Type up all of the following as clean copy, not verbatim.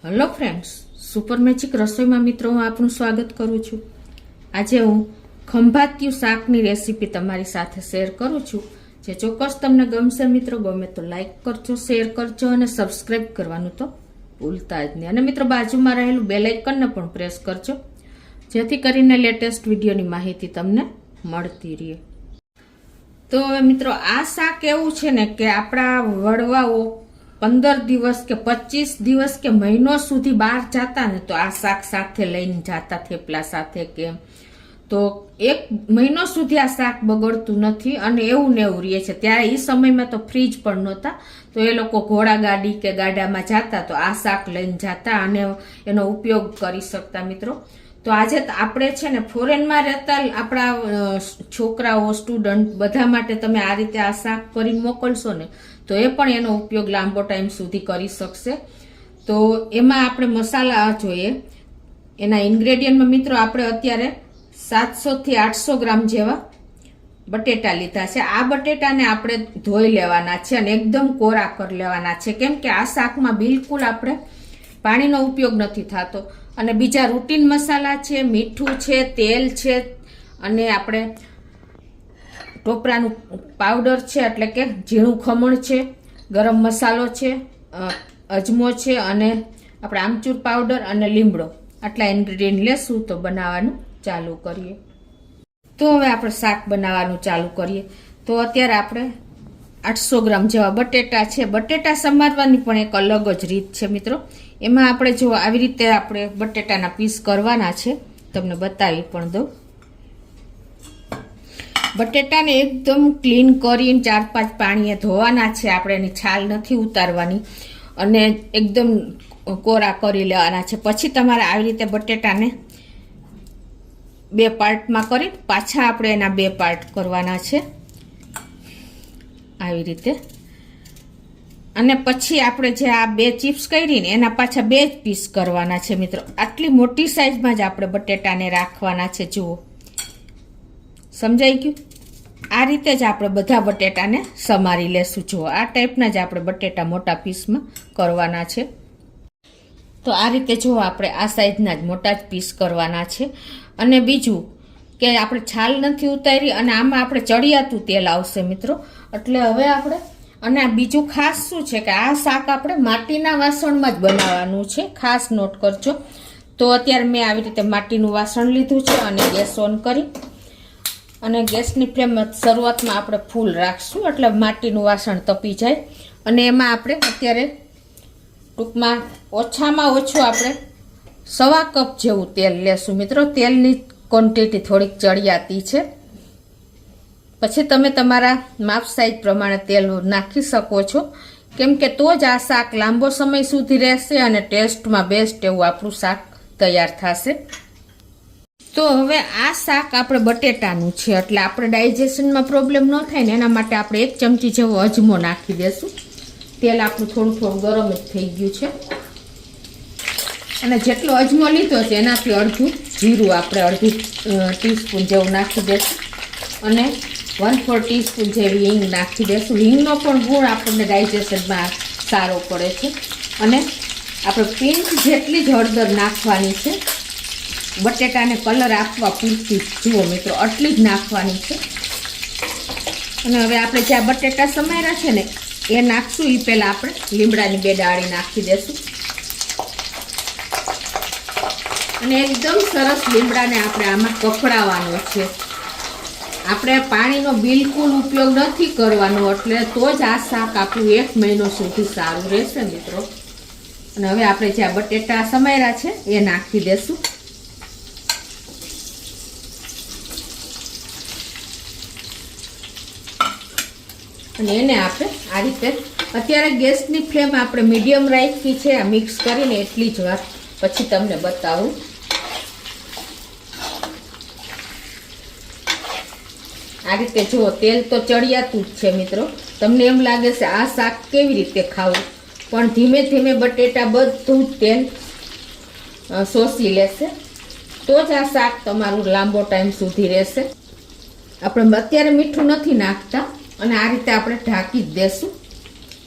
Hello friends, super magic રસોઈમાં મિત્રો હું આપનું સ્વાગત કરું છું। આજે હું ખંભાતિયું શાકની રેસીપી તમારી સાથે શેર કરું છું, જે ચોક્કસ તમને ગમશે મિત્રો। ગમે તો લાઈક કરજો, શેર કરજો અને સબસ્ક્રાઈબ કરવાનું તો ભૂલતા જ નહીં। અને મિત્રો બાજુમાં રહેલું બેલ આઇકનને પણ પ્રેસ કરજો, જેથી કરીને લેટેસ્ટ વિડીયોની માહિતી તમને મળતી રહે। તો હવે મિત્રો આ શાક એવું છે ને કે આપણા વડવાઓ 15 દિવસ કે 25 દિવસ કે મહિનો સુધી બહાર જતા ને તો આ શાક સાથે લઈને જતા, થેપલા સાથે કે તો 1 મહિનો સુધી આ શાક બગડતું નથી અને એવું ને એવું રહે છે। ત્યારે એ સમયમાં તો ફ્રીજ પણ નહોતા, તો એ લોકો ઘોડા ગાડી કે ગાડામાં જતા તો આ શાક લઈને જતા અને એનો ઉપયોગ કરી શકતા મિત્રો। તો આજે આપણે છે ને ફોરેનમાં રહેતા આપણા છોકરાઓ, સ્ટુડન્ટ બધા માટે તમે આ રીતે આ શાક કરીને મોકલશો ને તો એ પણ એનો ઉપયોગ લાંબો ટાઈમ સુધી કરી શકશે। તો એમાં આપણે મસાલા જોઈએ, એના ઇન્ગ્રેડિયન્ટમાં મિત્રો આપણે અત્યારે 700 થી 800 ગ્રામ જેવા બટેટા લીધા છે। આ બટેટાને આપણે ધોઈ લેવાના છે અને એકદમ કોરા કરી લેવાના છે, કેમ કે આ શાકમાં બિલકુલ આપણે પાણીનો ઉપયોગ નથી થતો। અને બીજા રૂટીન મસાલા છે, મીઠું છે, તેલ છે અને આપણે ટોપરાનું પાવડર છે એટલે કે ઝીણું ખમણ છે, ગરમ મસાલો છે, અજમો છે અને આપણે આમચૂર પાવડર અને લીમડો, આટલા ઇન્ગ્રેડિયન્ટ લેશું તો બનાવવાનું ચાલુ કરીએ। તો હવે આપણે શાક બનાવવાનું ચાલુ કરીએ। તો અત્યારે આપણે 800 ગ્રામ જેવા બટેટા છે। બટેટા સમારવાની પણ એક અલગ જ રીત છે મિત્રો। એમાં આપણે જો આવી રીતે આપણે બટેટાના પીસ કરવાના છે, તમને બતાવી પણ દઉં। બટેટાને એકદમ ક્લીન કરીને 4-5 પાણીએ ધોવાના છે, આપણે એની છાલ નથી ઉતારવાની અને એકદમ કોરા કરી લેવાના છે। પછી તમારે આવી રીતે બટેટાને 2 પાર્ટમાં કરી પાછા આપણે એના 2 પાર્ટ કરવાના છે આવી રીતે। અને પછી આપણે જે આ 2 ચિપ્સ કરીને એના પાછા 2 જ પીસ કરવાના છે મિત્રો। આટલી મોટી સાઈઝમાં જ આપણે બટેટાને રાખવાના છે, જુઓ સમજાઈ ગયું? આ રીતે જ આપણે બધા બટેટાને સમારી લેશું। જુઓ આ ટાઈપના જ આપણે બટેટા મોટા પીસમાં કરવાના છે। તો આ રીતે જુઓ આપણે આ સાઈઝના જ મોટા જ પીસ કરવાના છે। અને બીજું કે આપણે છાલ નથી ઉતારી અને આમાં આપણે ચડિયાતું તેલ આવશે મિત્રો, એટલે હવે આપણે અને બીજું ખાસ શું છે કે આ શાક આપણે માટીના વાસણમાં જ બનાવવાનું છે, ખાસ નોટ કરજો। તો અત્યારે મેં આવી રીતે માટીનું વાસણ લીધું છે અને ગેસ ઓન કરી અને ગેસની ફ્લેમ શરૂઆતમાં આપણે ફૂલ રાખશું એટલે માટીનું વાસણ તપી જાય। અને એમાં આપણે અત્યારે ટૂંકમાં ઓછામાં ઓછું આપણે 1/2 કપ જેવું તેલ લેશું મિત્રો। તેલની ક્વોન્ટિટી થોડીક ચડિયાતી છે, પછી તમે તમારા માપ સાઈઝ પ્રમાણે તેલ નાખી શકો છો, કેમ કે તો જ આ શાક લાંબો સમય સુધી રહેશે અને ટેસ્ટમાં બેસ્ટ એવું આપણું શાક તૈયાર થશે। તો હવે આ શાક આપણે બટેટાનું છે એટલે આપણે ડાયજેશનમાં પ્રોબ્લેમ ન થાય ને એના માટે આપણે 1 ચમચી જેવો અજમો નાખી દેશું। તેલ આપણું થોડું ગરમ જ થઈ ગયું છે અને જેટલો અજમો લીધો છે એનાથી અડધું જીરું આપણે અડધી ટીસ્પૂન જેવું નાખી દઈશું અને 1/4 ટીસ્પૂન જેવી હિંગ નાખી દઈશું। હિંગનો પણ ગુણ આપણને ડાયજેશનમાં સારો પડે છે। અને આપણે પિંચ જેટલી જ હળદર નાખવાની છે, બટેટાને કલર આપવા પૂરતી, જુઓ મિત્રો આટલી જ નાખવાની છે। અને હવે આપણે જે આ બટેટા સમાર્યા છે ને એ નાખશું એ પહેલાં આપણે લીમડાની 2 ડાળી નાખી દઈશું અને એકદમ સરસ લીમડાને આપણે આમાં કકડાવવાનો છે। આપણે પાણીનો બિલકુલ ઉપયોગ નથી કરવાનો, એટલે તો જ આ શાક આપણું 1 મહિનો સુધી સારું રહેશે મિત્રો। અને હવે આપણે જે આ બટેટા સમાર્યા છે એ નાખી દેશું અને એને આપણે આ રીતે અત્યારે ગેસની ફ્લેમ આપણે મીડિયમ રાખી છે। આ મિક્સ કરીને એટલી જ વાર પછી તમને બતાવું। આ રીતે જુઓ તેલ તો ચડિયાતું જ છે મિત્રો। તમને એમ લાગે છે આ શાક કેવી રીતે ખાવું, પણ ધીમે ધીમે બટેટા બધું જ તેલ શોષી લેશે, તો જ આ શાક તમારું લાંબો ટાઈમ સુધી રહેશે। આપણે અત્યારે મીઠું નથી નાખતા અને આ રીતે આપણે ઢાંકી જ દેશું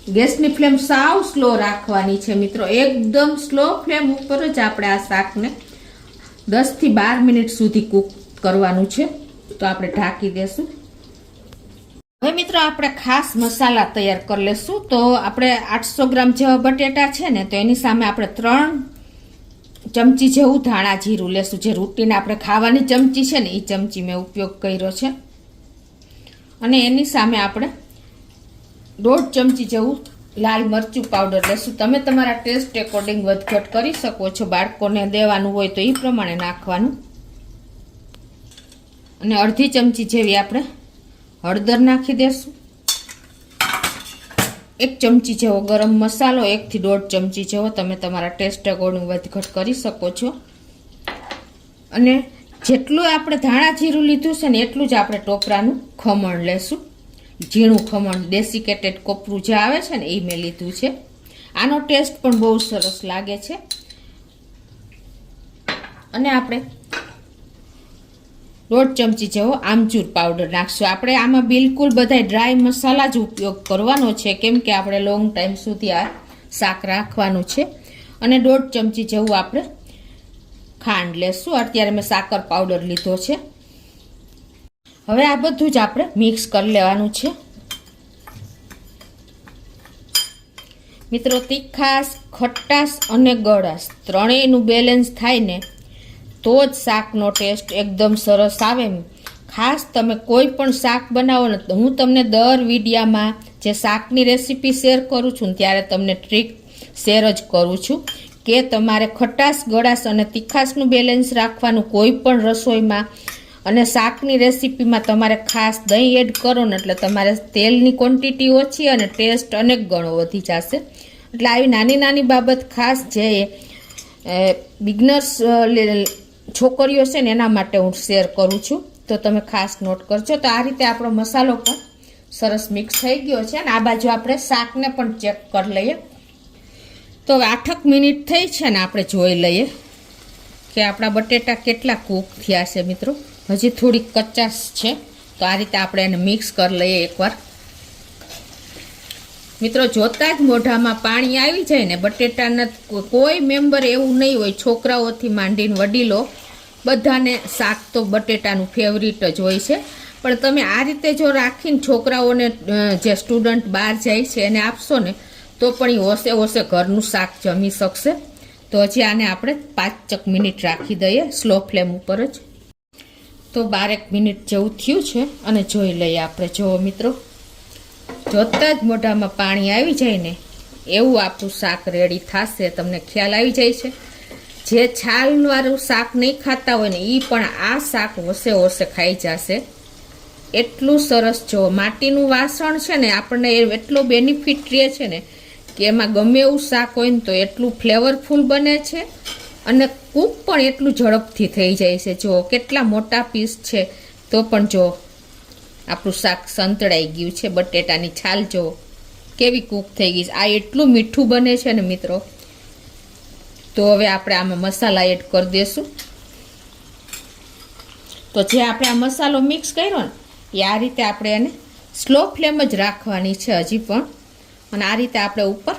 ગેસની ફ્લેમ સાવ સ્લો રાખવાની છે મિત્રો. એકદમ સ્લો ફ્લેમ ઉપર જ આપણે આ શાકને 10 થી 12 મિનિટ સુધી કૂક કરવાનું છે. તો આપણે ઢાંકી દેશું. હવે મિત્રો આપણે ખાસ મસાલા તૈયાર કરી લેશું. તો આપણે 800 ગ્રામ જેવા બટેટા છે ને, તો એની સામે આપણે 3 ચમચી જેવું ધાણા જીરું લેશું. જે રૂટીન આપણે ખાવાની ચમચી છે ને એ ચમચી મેં ઉપયોગ કર્યો છે. અને એની સામે આપણે 1.5 ચમચી જેવું લાલ મરચું પાવડર લેશું. તમે તમારા ટેસ્ટ એકોર્ડિંગ વધઘટ કરી શકો છો. બાળકોને દેવાનું હોય તો એ પ્રમાણે નાખવાનું. અને અડધી ચમચી જેવી આપણે હળદર નાખી દેશું. 1 ચમચી જેવો ગરમ મસાલો, 1 થી 1.5 ચમચી જેવો તમે તમારા ટેસ્ટ એકોર્ડિંગ વધઘટ કરી શકો છો. અને જેટલું આપણે ધાણા જીરું લીધું છે ને એટલું જ આપણે ટોપરાનું ખમણ લેશું. ઝીણું ખમણ, ડેસિકેટેડ કોપરું જે આવે છે ને એ મેં લીધું છે. આનો ટેસ્ટ પણ બહુ સરસ લાગે છે. અને આપણે 1.5 ચમચી જેવો આમચૂર પાવડર નાખશું. આપણે આમાં બિલકુલ બધા ડ્રાય મસાલા જ ઉપયોગ કરવાનો છે, કેમ કે આપણે લોંગ ટાઈમ સુધી આ શાક રાખવાનું છે. અને 1.5 ચમચી જેવું આપણે ખાંડ લેશું. અત્યારે મેં સાકર પાવડર લીધો છે. હવે આ બધું જ આપણે મિક્સ કરી લેવાનું છે. મિત્રો, તીખાશ, ખટાશ અને ગળાશ ત્રણેયનું બેલેન્સ થાય ને તો જ શાકનો ટેસ્ટ એકદમ સરસ આવે. ખાસ તમે કોઈ પણ શાક બનાવો ને તો હું તમને દર વિડીયામાં જે શાકની રેસીપી શેર કરું છું ત્યારે તમને ટ્રીક શેર જ કરું છું કે તમારે ખટાશ, ગળાશ અને તીખાશનું બેલેન્સ રાખવાનું કોઈ પણ રસોઈમાં. અને શાકની રેસીપીમાં તમારે ખાસ દહીં એડ કરો ને એટલે તમારે તેલની ક્વોન્ટિટી ઓછી અને ટેસ્ટ અનેક ગણો વધી જશે. એટલે આવી નાની નાની બાબત ખાસ જે બિગનર્સ છોકરીઓ છે ને એના માટે હું શેર કરું છું, તો તમે ખાસ નોટ કરજો. તો આ રીતે આપણો મસાલો પણ સરસ મિક્સ થઈ ગયો છે. અને આ બાજુ આપણે શાકને પણ ચેક કરી લઈએ. તો હવે 8 મિનિટ થઈ છે ને આપણે જોઈ લઈએ કે આપણા બટેટા કેટલા કૂક થયા છે. મિત્રો, હજી થોડીક કચાશ છે. તો આ રીતે આપણે એને મિક્સ કરી લઈએ એકવાર. મિત્રો, જોતા જ મોઢામાં પાણી આવી જાય ને. બટેટાના કોઈ મેમ્બર એવું નહીં હોય, છોકરાઓથી માંડીને વડીલો બધાને શાક તો બટેટાનું ફેવરિટ જ હોય છે. પણ તમે આ રીતે જો રાખીને છોકરાઓને, જે સ્ટુડન્ટ બહાર જાય છે એને આપશો ને તો પણ એ હોશે હોશે ઘરનું શાક જમી શકશે. તો હજી આને આપણે 5 મિનિટ રાખી દઈએ સ્લો ફ્લેમ ઉપર જ. તો 12 મિનિટ જેવું થયું છે. અને જોઈ લઈએ આપણે. જુઓ મિત્રો, જોતા જ મોઢામાં પાણી આવી જાય ને એવું આપણું શાક રેડી થશે. તમને ખ્યાલ આવી જાય છે. જે છાલવાળું શાક નહીં ખાતા હોય ને એ પણ આ શાક હોશે હોશે ખાઈ જશે. એટલું સરસ. જો માટીનું વાસણ છે ને આપણને એટલો બેનિફિટ રહે છે ને કે એમાં ગમે એવું શાક હોય ને તો એટલું ફ્લેવરફુલ બને છે. અને કૂક પણ એટલું ઝડપથી થઈ જાય છે. જો કેટલા મોટા પીસ છે તો પણ જો આપણું શાક સંતળાઈ ગયું છે. બટેટાની છાલ જો કેવી કૂક થઈ ગઈ છે. આ એટલું મીઠું બને છે ને મિત્રો. તો હવે આપણે આમાં મસાલા એડ કરી દઈશું. તો જે આપણે આ મસાલો મિક્સ કર્યો ને એ આ રીતે આપણે એને સ્લો ફ્લેમ જ રાખવાની છે હજી પણ. અને આ રીતે આપણે ઉપર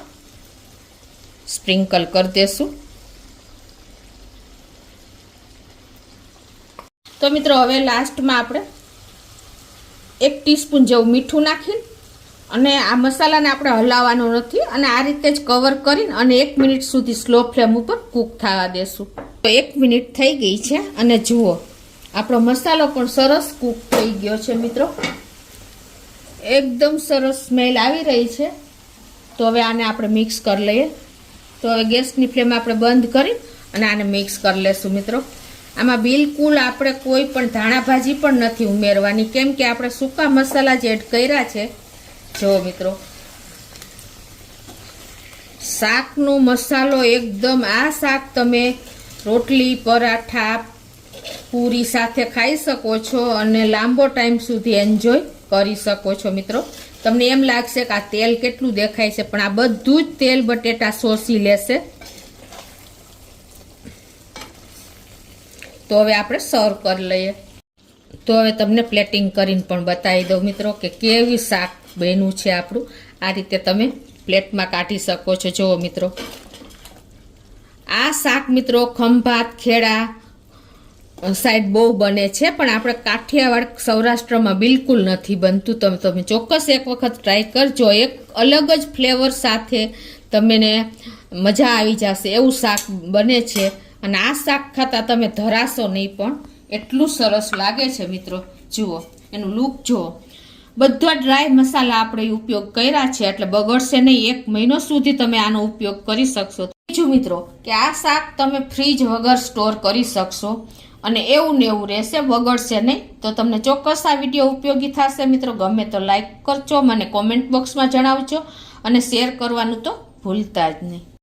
સ્પ્રિંકલ કરી દઈશું. તો મિત્રો, હવે લાસ્ટમાં આપણે 1 ટીસ્પૂન જેવું મીઠું નાખીને અને આ મસાલાને આપણે હલાવવાનો નથી. અને આ રીતે જ કવર કરીને અને 1 મિનિટ સુધી સ્લો ફ્લેમ ઉપર કૂક થવા દેશું. તો 1 મિનિટ થઈ ગઈ છે. અને જુઓ, આપણો મસાલો પણ સરસ કૂક થઈ ગયો છે મિત્રો. એકદમ સરસ સ્મેલ આવી રહી છે. તો હવે આને આપણે મિક્સ કરી લઈએ. તો હવે ગેસની ફ્લેમ આપણે બંધ કરી અને આને મિક્સ કરી લેશું મિત્રો. આમાં બિલકુલ આપણે કોઈ પણ ધાણા ભાજી પણ નથી ઉમેરવાની, કેમ કે આપણે સૂકા મસાલા જ એડ કર્યા છે. જો મિત્રો, શાકનો મસાલો એકદમ, આ શાક તમે રોટલી, પરાઠા, પૂરી સાથે ખાઈ શકો છો અને લાંબો ટાઈમ સુધી એન્જોય કરી શકો છો મિત્રો. તમને એમ લાગશે કે આ તેલ કેટલું દેખાય છે, પણ આ બધું જ તેલ બટેટા શોષી લેશે. તો હવે આપણે સર્વ કરી લઈએ. તો હવે તમને પ્લેટિંગ કરીને પણ બતાવી દઉં મિત્રો કે કેવી શાક બન્યું છે આપણું. આ રીતે તમે પ્લેટમાં કાઢી શકો છો. જુઓ મિત્રો, આ શાક મિત્રો ખંભાત ખેડા સાઈડ બહુ બને છે, પણ આપણે કાઠિયાવાડ સૌરાષ્ટ્રમાં બિલકુલ નથી બનતું. તમે ચોક્કસ એક વખત ટ્રાય કરજો. એક અલગ જ ફ્લેવર સાથે તમને મજા આવી જશે એવું શાક બને છે. અને આ શાક ખાતા તમે ધરાશો નહીં, પણ એટલું સરસ લાગે છે મિત્રો. જુઓ એનું લુક જુઓ. બધા ડ્રાય મસાલા આપણે ઉપયોગ કર્યા છે એટલે બગડશે નહીં. 1 મહિનો સુધી તમે આનો ઉપયોગ કરી શકશો. બીજું મિત્રો કે આ શાક તમે ફ્રીજ વગર સ્ટોર કરી શકશો અને એવું ને એવું રહેશે, બગડશે નહીં. તો તમને ચોક્કસ આ વિડીયો ઉપયોગી થશે મિત્રો. ગમે તો લાઈક કરજો, મને કોમેન્ટ બોક્સમાં જણાવજો અને શેર કરવાનું તો ભૂલતા જ નહીં.